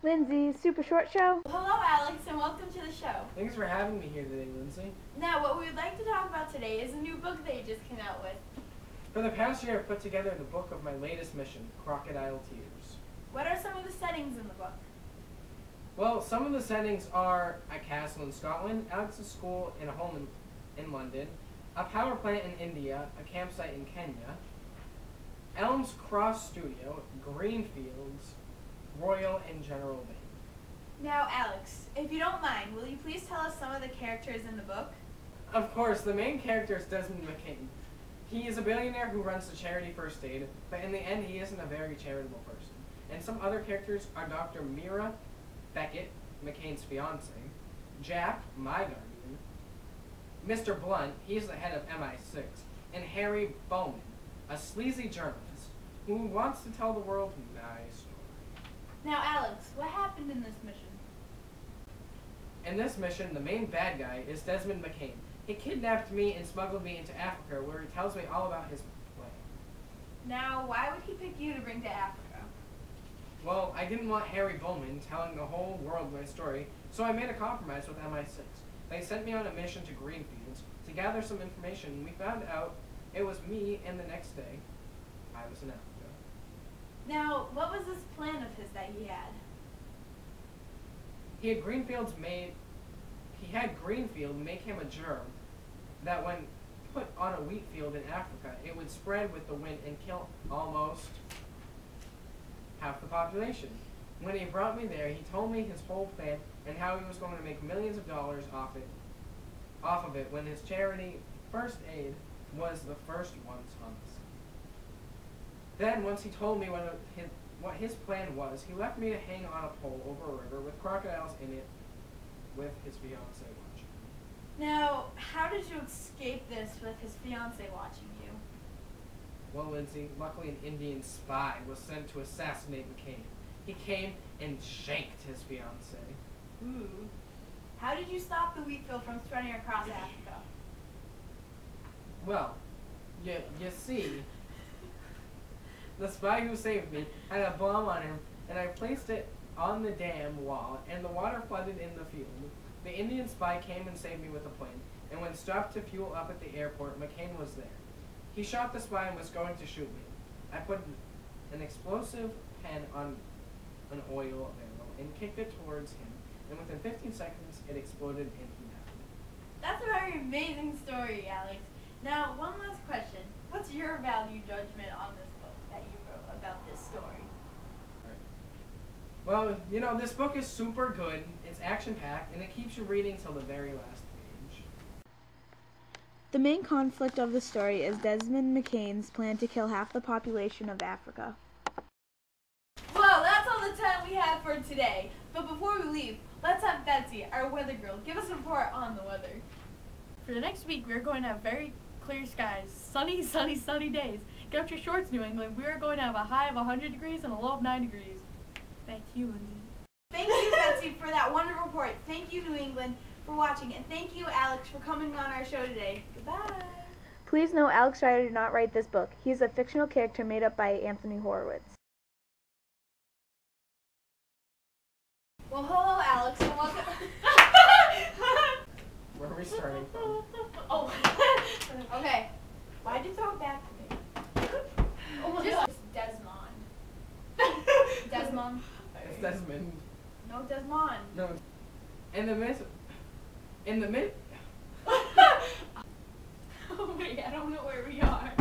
Lindsay, super short show. Hello, Alex, and welcome to the show. Thanks for having me here today, Lindsay. Now, what we would like to talk about today is a new book they just came out with. For the past year, I've put together the book of my latest mission, Crocodile Tears. What are some of the settings in the book? Well, some of the settings are a castle in Scotland, Alex's school and a home in London, a power plant in India, a campsite in Kenya, Elms Cross Studio, Greenfields, Royal, and General Bay. Now, Alex, if you don't mind, will you please tell us some of the characters in the book? Of course, the main character is Desmond McCain. He is a billionaire who runs the charity First Aid, but in the end he isn't a very charitable person. And some other characters are Dr. Mira Beckett, McCain's fiance, Jack, my guardian, Mr. Blunt, he's the head of MI6, and Harry Bowman, a sleazy journalist who wants to tell the world my story. Now, Alex, what happened in this mission? In this mission, the main bad guy is Desmond McCain. He kidnapped me and smuggled me into Africa, where he tells me all about his plan. Now, why would he pick you to bring to Africa? Well, I didn't want Harry Bowman telling the whole world my story, so I made a compromise with MI6. They sent me on a mission to Greenfields to gather some information, and we found out it was me, and the next day, I was in Africa. Now, what was this plan of his that he had? He had Greenfield make him a germ that when put on a wheat field in Africa, it would spread with the wind and kill almost half the population. When he brought me there, he told me his whole plan and how he was going to make millions of dollars off of it when his charity, First Aid, was the first ones on the scene. Then, once he told me what his plan was, he left me to hang on a pole over a river with crocodiles in it with his fiancée watching. Now, how did you escape this with his fiancée watching you? Well, Lindsay, luckily an Indian spy was sent to assassinate McCain. He came and shanked his fiancée. Ooh. How did you stop the wheat field from spreading across Africa? Well, you see, the spy who saved me had a bomb on him, and I placed it on the dam wall, and the water flooded in the field. The Indian spy came and saved me with a plane, and when stopped to fuel up at the airport, McCain was there. He shot the spy and was going to shoot me. I put an explosive pen on an oil barrel and kicked it towards him, and within 15 seconds, it exploded and he died. That's a very amazing story, Alex. Now, one last question. What's your value judgment on this book that you wrote about this story? Well, you know, this book is super good, it's action-packed, and it keeps you reading till the very last page. The main conflict of the story is Desmond McCain's plan to kill half the population of Africa. Well, that's all the time we have for today. But before we leave, let's have Betsy, our weather girl, give us a report on the weather. For the next week, we're going to have very clear skies, sunny, sunny, sunny days. Get up your shorts, New England. We are going to have a high of 100 degrees and a low of 9 degrees. Thank you, Lindsay. Thank you, Betsy, for that wonderful report. Thank you, New England, for watching. And thank you, Alex, for coming on our show today. Goodbye. Please note Alex Rider did not write this book. He is a fictional character made up by Anthony Horowitz. Well, hello, Alex, and welcome. Where are we starting from? Oh, okay. Why'd you throw it back to me? Oh my God. Desmond. Desmond. It's Desmond. No, Desmond. No. In the mid. Oh wait, I don't know where we are.